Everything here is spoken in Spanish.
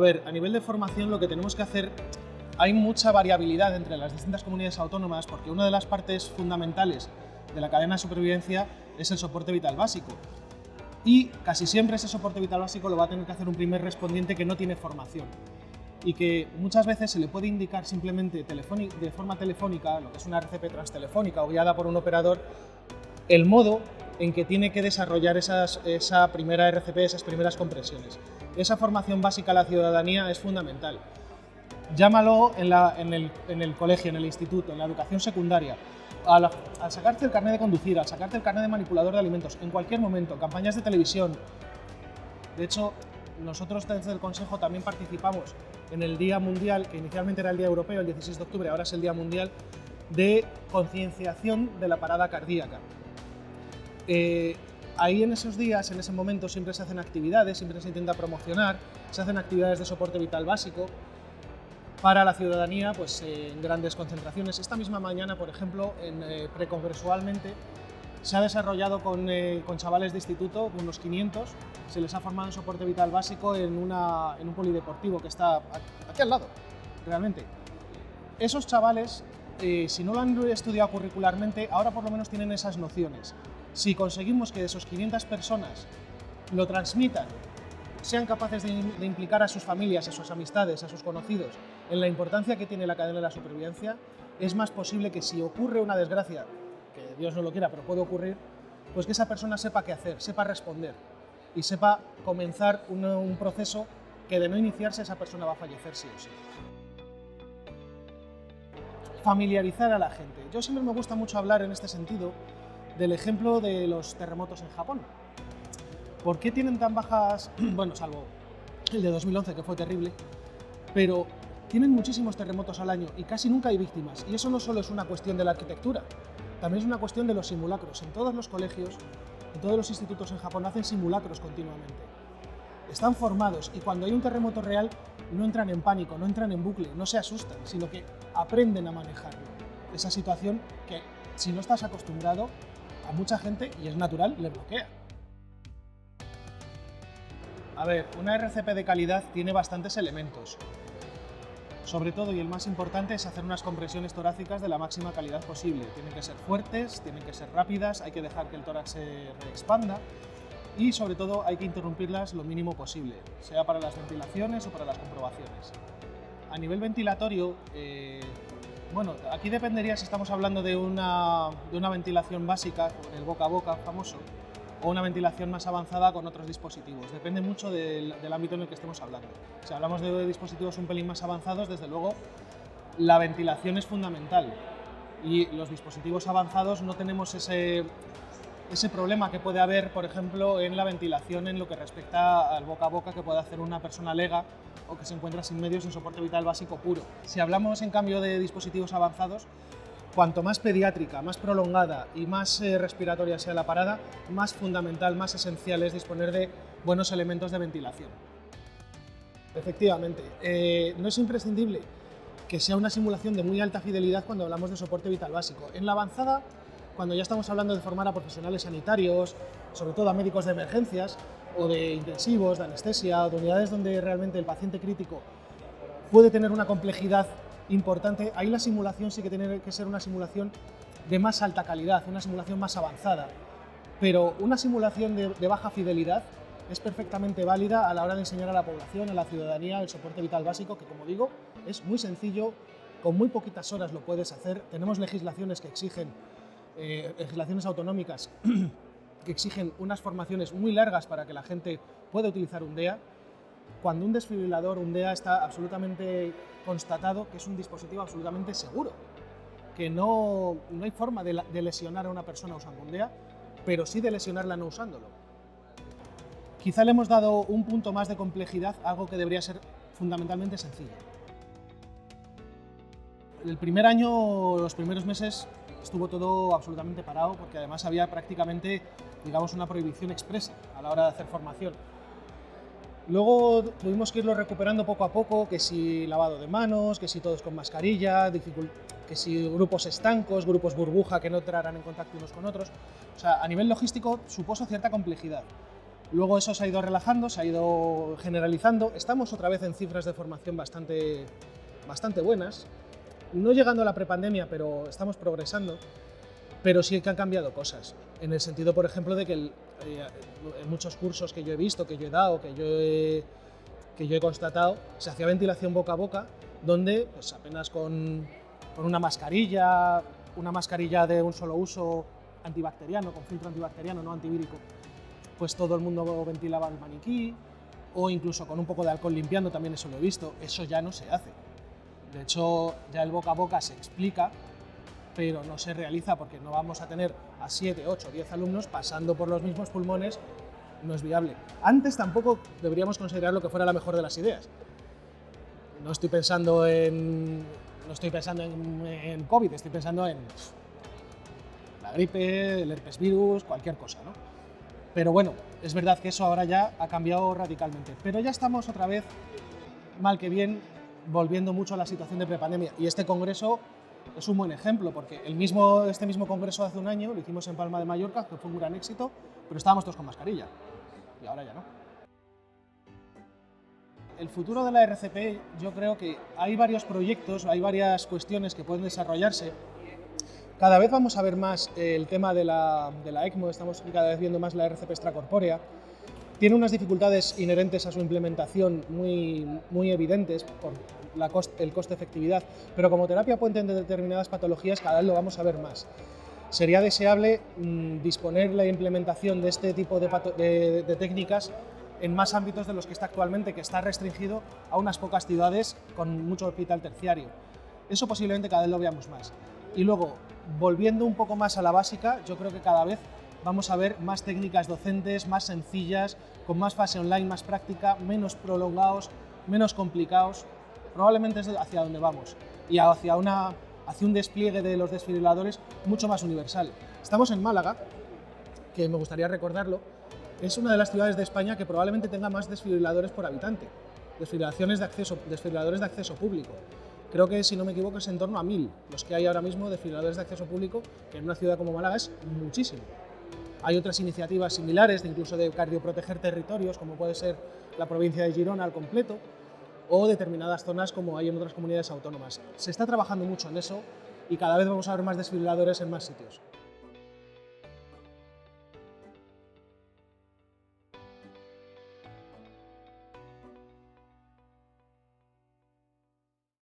ver, a nivel de formación lo que tenemos que hacer, hay mucha variabilidad entre las distintas comunidades autónomas porque una de las partes fundamentales de la cadena de supervivencia es el soporte vital básico. Y casi siempre ese soporte vital básico lo va a tener que hacer un primer respondiente que no tiene formación y que muchas veces se le puede indicar simplemente de forma telefónica, lo que es una RCP transtelefónica o guiada por un operador, el modo en que tiene que desarrollar esa primera RCP, esas primeras compresiones. Esa formación básica a la ciudadanía es fundamental. Llámalo en el colegio, en el instituto, en la educación secundaria, al sacarte el carnet de conducir, al sacarte el carnet de manipulador de alimentos, en cualquier momento, campañas de televisión. De hecho, nosotros desde el Consejo también participamos en el Día Mundial, que inicialmente era el Día Europeo, el 16 de octubre, ahora es el Día Mundial, de concienciación de la parada cardíaca. Ahí en esos días, en ese momento, siempre se hacen actividades, siempre se intenta promocionar, se hacen actividades de soporte vital básico para la ciudadanía, pues en grandes concentraciones. Esta misma mañana, por ejemplo, precongresualmente, se ha desarrollado con chavales de instituto, unos 500, se les ha formado en soporte vital básico en un polideportivo que está aquí al lado, realmente. Esos chavales, si no lo han estudiado curricularmente, ahora por lo menos tienen esas nociones. Si conseguimos que de esos 500 personas lo transmitan, sean capaces de implicar a sus familias, a sus amistades, a sus conocidos en la importancia que tiene la cadena de la supervivencia, es más posible que si ocurre una desgracia, que Dios no lo quiera, pero puede ocurrir, pues que esa persona sepa qué hacer, sepa responder y sepa comenzar un proceso que de no iniciarse esa persona va a fallecer sí o sí. Familiarizar a la gente. Yo siempre me gusta mucho hablar en este sentido del ejemplo de los terremotos en Japón. ¿Por qué tienen tan bajas, bueno, salvo el de 2011 que fue terrible, pero tienen muchísimos terremotos al año y casi nunca hay víctimas? Y eso no solo es una cuestión de la arquitectura, también es una cuestión de los simulacros. En todos los colegios, en todos los institutos en Japón hacen simulacros continuamente. Están formados y cuando hay un terremoto real no entran en pánico, no entran en bucle, no se asustan, sino que aprenden a manejarlo. Esa situación que si no estás acostumbrado, a mucha gente, y es natural, le bloquea. A ver, una RCP de calidad tiene bastantes elementos. Sobre todo, y el más importante, es hacer unas compresiones torácicas de la máxima calidad posible. Tienen que ser fuertes, tienen que ser rápidas, hay que dejar que el tórax se reexpanda y, sobre todo, hay que interrumpirlas lo mínimo posible, sea para las ventilaciones o para las comprobaciones. A nivel ventilatorio, bueno, aquí dependería si estamos hablando de una ventilación básica, con el boca a boca famoso, o una ventilación más avanzada con otros dispositivos. Depende mucho del ámbito en el que estemos hablando. Si hablamos de dispositivos un pelín más avanzados, desde luego, la ventilación es fundamental. Y los dispositivos avanzados no tenemos ese problema que puede haber, por ejemplo, en la ventilación en lo que respecta al boca a boca que puede hacer una persona lega o que se encuentra sin medios en soporte vital básico puro. Si hablamos, en cambio, de dispositivos avanzados, cuanto más pediátrica, más prolongada y más respiratoria sea la parada, más fundamental, más esencial es disponer de buenos elementos de ventilación. Efectivamente, no es imprescindible que sea una simulación de muy alta fidelidad cuando hablamos de soporte vital básico. En la avanzada, cuando ya estamos hablando de formar a profesionales sanitarios, sobre todo a médicos de emergencias o de intensivos, de anestesia, de unidades donde realmente el paciente crítico puede tener una complejidad importante, ahí la simulación sí que tiene que ser una simulación de más alta calidad, una simulación más avanzada, pero una simulación de baja fidelidad es perfectamente válida a la hora de enseñar a la población, a la ciudadanía, el soporte vital básico, que como digo, es muy sencillo, con muy poquitas horas lo puedes hacer. Tenemos legislaciones que exigen, legislaciones autonómicas que exigen unas formaciones muy largas para que la gente pueda utilizar un DEA. Cuando un desfibrilador, un DEA, está absolutamente constatado que es un dispositivo absolutamente seguro, que no hay forma de lesionar a una persona usando un DEA, pero sí de lesionarla no usándolo. Quizá le hemos dado un punto más de complejidad a algo que debería ser fundamentalmente sencillo. El primer año, los primeros meses, estuvo todo absolutamente parado porque además había prácticamente, digamos, una prohibición expresa a la hora de hacer formación. Luego tuvimos que irlo recuperando poco a poco, que si lavado de manos, que si todos con mascarilla, que si grupos estancos, grupos burbuja que no entraran en contacto unos con otros. O sea, a nivel logístico supuso cierta complejidad. Luego eso se ha ido relajando, se ha ido generalizando. Estamos otra vez en cifras de formación bastante buenas. No llegando a la prepandemia, pero estamos progresando. Pero sí que han cambiado cosas. En el sentido, por ejemplo, de que en muchos cursos que yo he visto, que yo he dado, que yo he constatado, se hacía ventilación boca a boca, donde pues, apenas con una mascarilla de un solo uso antibacteriano, con filtro antibacteriano, no antivírico, pues todo el mundo ventilaba el maniquí, o incluso con un poco de alcohol limpiando, también eso lo he visto. Eso ya no se hace. De hecho, ya el boca a boca se explica, pero no se realiza porque no vamos a tener a 7, 8, 10 alumnos pasando por los mismos pulmones, no es viable. Antes tampoco deberíamos considerar lo que fuera la mejor de las ideas. No estoy pensando en COVID, estoy pensando en la gripe, el herpes virus, cualquier cosa, ¿no? Pero bueno, es verdad que eso ahora ya ha cambiado radicalmente. Pero ya estamos otra vez, mal que bien, volviendo mucho a la situación de prepandemia. Y este congreso es un buen ejemplo, porque este mismo congreso de hace un año lo hicimos en Palma de Mallorca, que fue un gran éxito, pero estábamos todos con mascarilla. Y ahora ya no. El futuro de la RCP, yo creo que hay varios proyectos, hay varias cuestiones que pueden desarrollarse. Cada vez vamos a ver más el tema de la ECMO, estamos cada vez viendo más la RCP extracorpórea. Tiene unas dificultades inherentes a su implementación muy evidentes por el coste-efectividad, pero como terapia puente en determinadas patologías cada vez lo vamos a ver más. Sería deseable disponer la implementación de este tipo de técnicas en más ámbitos de los que está actualmente, que está restringido a unas pocas ciudades con mucho hospital terciario. Eso posiblemente cada vez lo veamos más. Y luego, volviendo un poco más a la básica, yo creo que cada vez vamos a ver más técnicas docentes, más sencillas, con más fase online, más práctica, menos prolongados, menos complicados. Probablemente es hacia donde vamos y hacia un despliegue de los desfibriladores mucho más universal. Estamos en Málaga, que me gustaría recordarlo, es una de las ciudades de España que probablemente tenga más desfibriladores por habitante, desfibriladores de acceso público. Creo que, si no me equivoco, es en torno a 1000 los que hay ahora mismo desfibriladores de acceso público, que en una ciudad como Málaga es muchísimo. Hay otras iniciativas similares, incluso de cardioproteger territorios, como puede ser la provincia de Girona al completo, o determinadas zonas como hay en otras comunidades autónomas. Se está trabajando mucho en eso y cada vez vamos a ver más desfibriladores en más sitios.